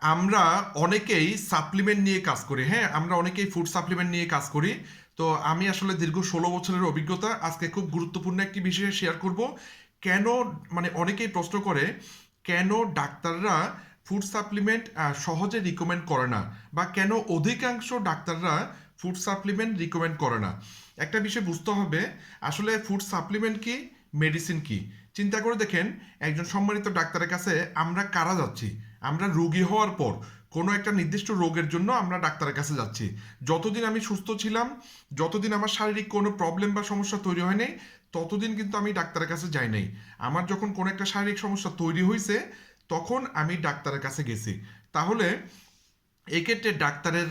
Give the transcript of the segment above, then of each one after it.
আমরা অনেকেই সাপ্লিমেন্ট নিয়ে কাজ করি। হ্যাঁ, আমরা অনেকেই ফুড সাপ্লিমেন্ট নিয়ে কাজ করি। তো আমি আসলে দীর্ঘ 16 বছরের অভিজ্ঞতা আজকে খুব গুরুত্বপূর্ণ একটি বিষয়ে শেয়ার করব। কেন, মানে অনেকেই প্রশ্ন করে কেন ডাক্তাররা ফুড সাপ্লিমেন্ট সহজে রিকমেন্ড করে না, বা কেন অধিকাংশ ডাক্তাররা ফুড সাপ্লিমেন্ট রিকমেন্ড করে না। একটা বিষয় বুঝতে হবে, আসলে ফুড সাপ্লিমেন্ট কি, মেডিসিন কি। চিন্তা করে দেখেন, একজন সম্মানিত ডাক্তারের কাছে আমরা কারা যাচ্ছি? আমরা রোগী হওয়ার পর কোনো একটা নির্দিষ্ট রোগের জন্য আমরা ডাক্তারের কাছে যাচ্ছি। যতদিন আমি সুস্থ ছিলাম, যতদিন আমার শারীরিক কোনো প্রবলেম বা সমস্যা তৈরি হয় নাই, ততদিন কিন্তু আমি ডাক্তারের কাছে যাই নাই। আমার যখন কোনো একটা শারীরিক সমস্যা তৈরি হয়েছে, তখন আমি ডাক্তারের কাছে গেছি। তাহলে এক্ষেত্রে ডাক্তারের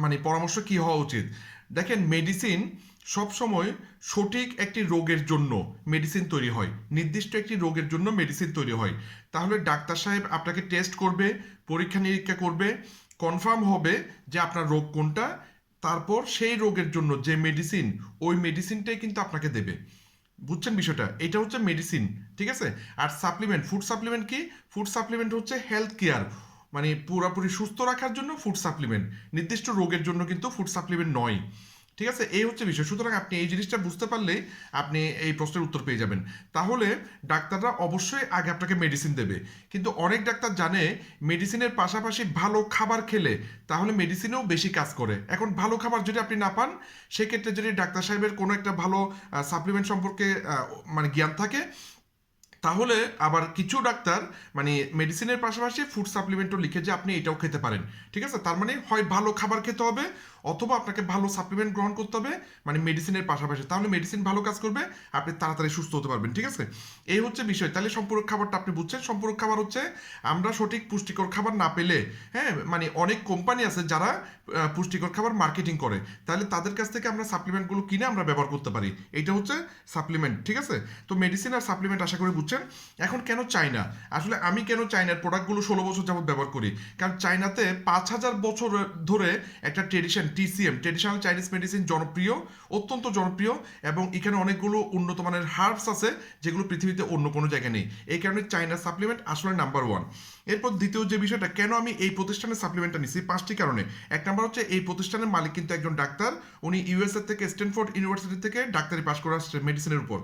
মানে পরামর্শ কি হওয়া উচিত? দেখেন, মেডিসিন সবসময় সঠিক একটি রোগের জন্য মেডিসিন তৈরি হয়, নির্দিষ্ট একটি রোগের জন্য মেডিসিন তৈরি হয়। তাহলে ডাক্তার সাহেব আপনাকে টেস্ট করবে, পরীক্ষা নিরীক্ষা করবে, কনফার্ম হবে যে আপনার রোগ কোনটা, তারপর সেই রোগের জন্য যে মেডিসিন, ওই মেডিসিনটাই কিন্তু আপনাকে দেবে। বুঝছেন বিষয়টা? এটা হচ্ছে মেডিসিন, ঠিক আছে? আর সাপ্লিমেন্ট, ফুড সাপ্লিমেন্ট কি? ফুড সাপ্লিমেন্ট হচ্ছে হেলথ কেয়ার, মানে পুরোপুরি সুস্থ রাখার জন্য ফুড সাপ্লিমেন্ট, নির্দিষ্ট রোগের জন্য কিন্তু ফুড সাপ্লিমেন্ট নয়। ঠিক আছে, এই হচ্ছে বিষয়। সুতরাং আপনি এই জিনিসটা বুঝতে পারলেই আপনি এই প্রশ্নের উত্তর পেয়ে যাবেন। তাহলে ডাক্তাররা অবশ্যই আগে আপনাকে মেডিসিন দেবে, কিন্তু অনেক ডাক্তার জানে মেডিসিনের পাশাপাশি ভালো খাবার খেলে তাহলে মেডিসিনেও বেশি কাজ করে। এখন ভালো খাবার যদি আপনি না পান, সেক্ষেত্রে যদি ডাক্তার সাহেবের কোনো একটা ভালো সাপ্লিমেন্ট সম্পর্কে মানে জ্ঞান থাকে, তাহলে আবার কিছু ডাক্তার মানে মেডিসিনের পাশাপাশি ফুড সাপ্লিমেন্টও লিখে যে আপনি এটাও খেতে পারেন। ঠিক আছে, তার মানে হয় ভালো খাবার খেতে হবে, অথবা আপনাকে ভালো সাপ্লিমেন্ট গ্রহণ করতে হবে, মানে মেডিসিনের পাশাপাশি। তাহলে মেডিসিন ভালো কাজ করবে, আপনি তাড়াতাড়ি সুস্থ হতে পারবেন। ঠিক আছে, এই হচ্ছে বিষয়। তাহলে সম্পূরক খাবারটা আপনি বুঝছেন। সম্পূরক খাবার হচ্ছে আমরা সঠিক পুষ্টিকর খাবার না পেলে, হ্যাঁ, মানে অনেক কোম্পানি আছে যারা পুষ্টিকর খাবার মার্কেটিং করে, তাহলে তাদের কাছ থেকে আমরা সাপ্লিমেন্টগুলো কিনে আমরা ব্যবহার করতে পারি। এটা হচ্ছে সাপ্লিমেন্ট। ঠিক আছে, তো মেডিসিন আর সাপ্লিমেন্ট আশা করি বুঝছেন। এখন কেন চায়না? আসলে আমি কেন চায়নার প্রোডাক্টগুলো 16 বছর যাবত ব্যবহার করি, কারণ চায়নাতে 5,000 বছর ধরে একটা tradition, TCM, traditional Chinese medicine জনপ্রিয়, অত্যন্ত জনপ্রিয়। এবং এখানে অনেকগুলো উন্নত মানের হার্বস আছে যেগুলো পৃথিবীতে অন্য কোনো জায়গায় নেই। এই কারণে চায়না সাপ্লিমেন্ট আসলে নাম্বার ওয়ান। এরপর দ্বিতীয় যে বিষয়টা, কেন আমি এই প্রতিষ্ঠানের সাপ্লিমেন্টটা নিচ্ছি, 5টি কারণে। এক নাম্বার হচ্ছে এই প্রতিষ্ঠানের মালিক কিন্তু একজন ডাক্তার, উনি ইউএসএ থেকে স্ট্যানফোর্ড ইউনিভার্সিটি থেকে ডাক্তারি পাশ করে আসছে মেডিসিনের উপর।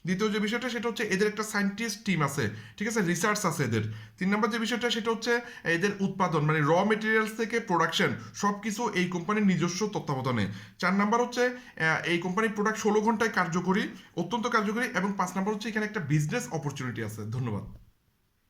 দ্বিতীয় যে বিষয়টা সেটা হচ্ছে এদের একটা সায়েন্টিস্ট টিম আছে, ঠিক আছে, রিসার্চ আছে এদের। 3 নম্বর যে বিষয়টা সেটা হচ্ছে এদের উৎপাদন, মানে র মেটেরিয়ালস থেকে প্রোডাকশন, সব কিছু এই কোম্পানির নিজস্ব তত্ত্বাবধানে। 4 নম্বর হচ্ছে এই কোম্পানির প্রোডাক্ট 16 ঘন্টায় কার্যকরী, অত্যন্ত কার্যকরী। এবং 5 নম্বর হচ্ছে এখানে একটা বিজনেস অপরচুনিটি আছে। ধন্যবাদ।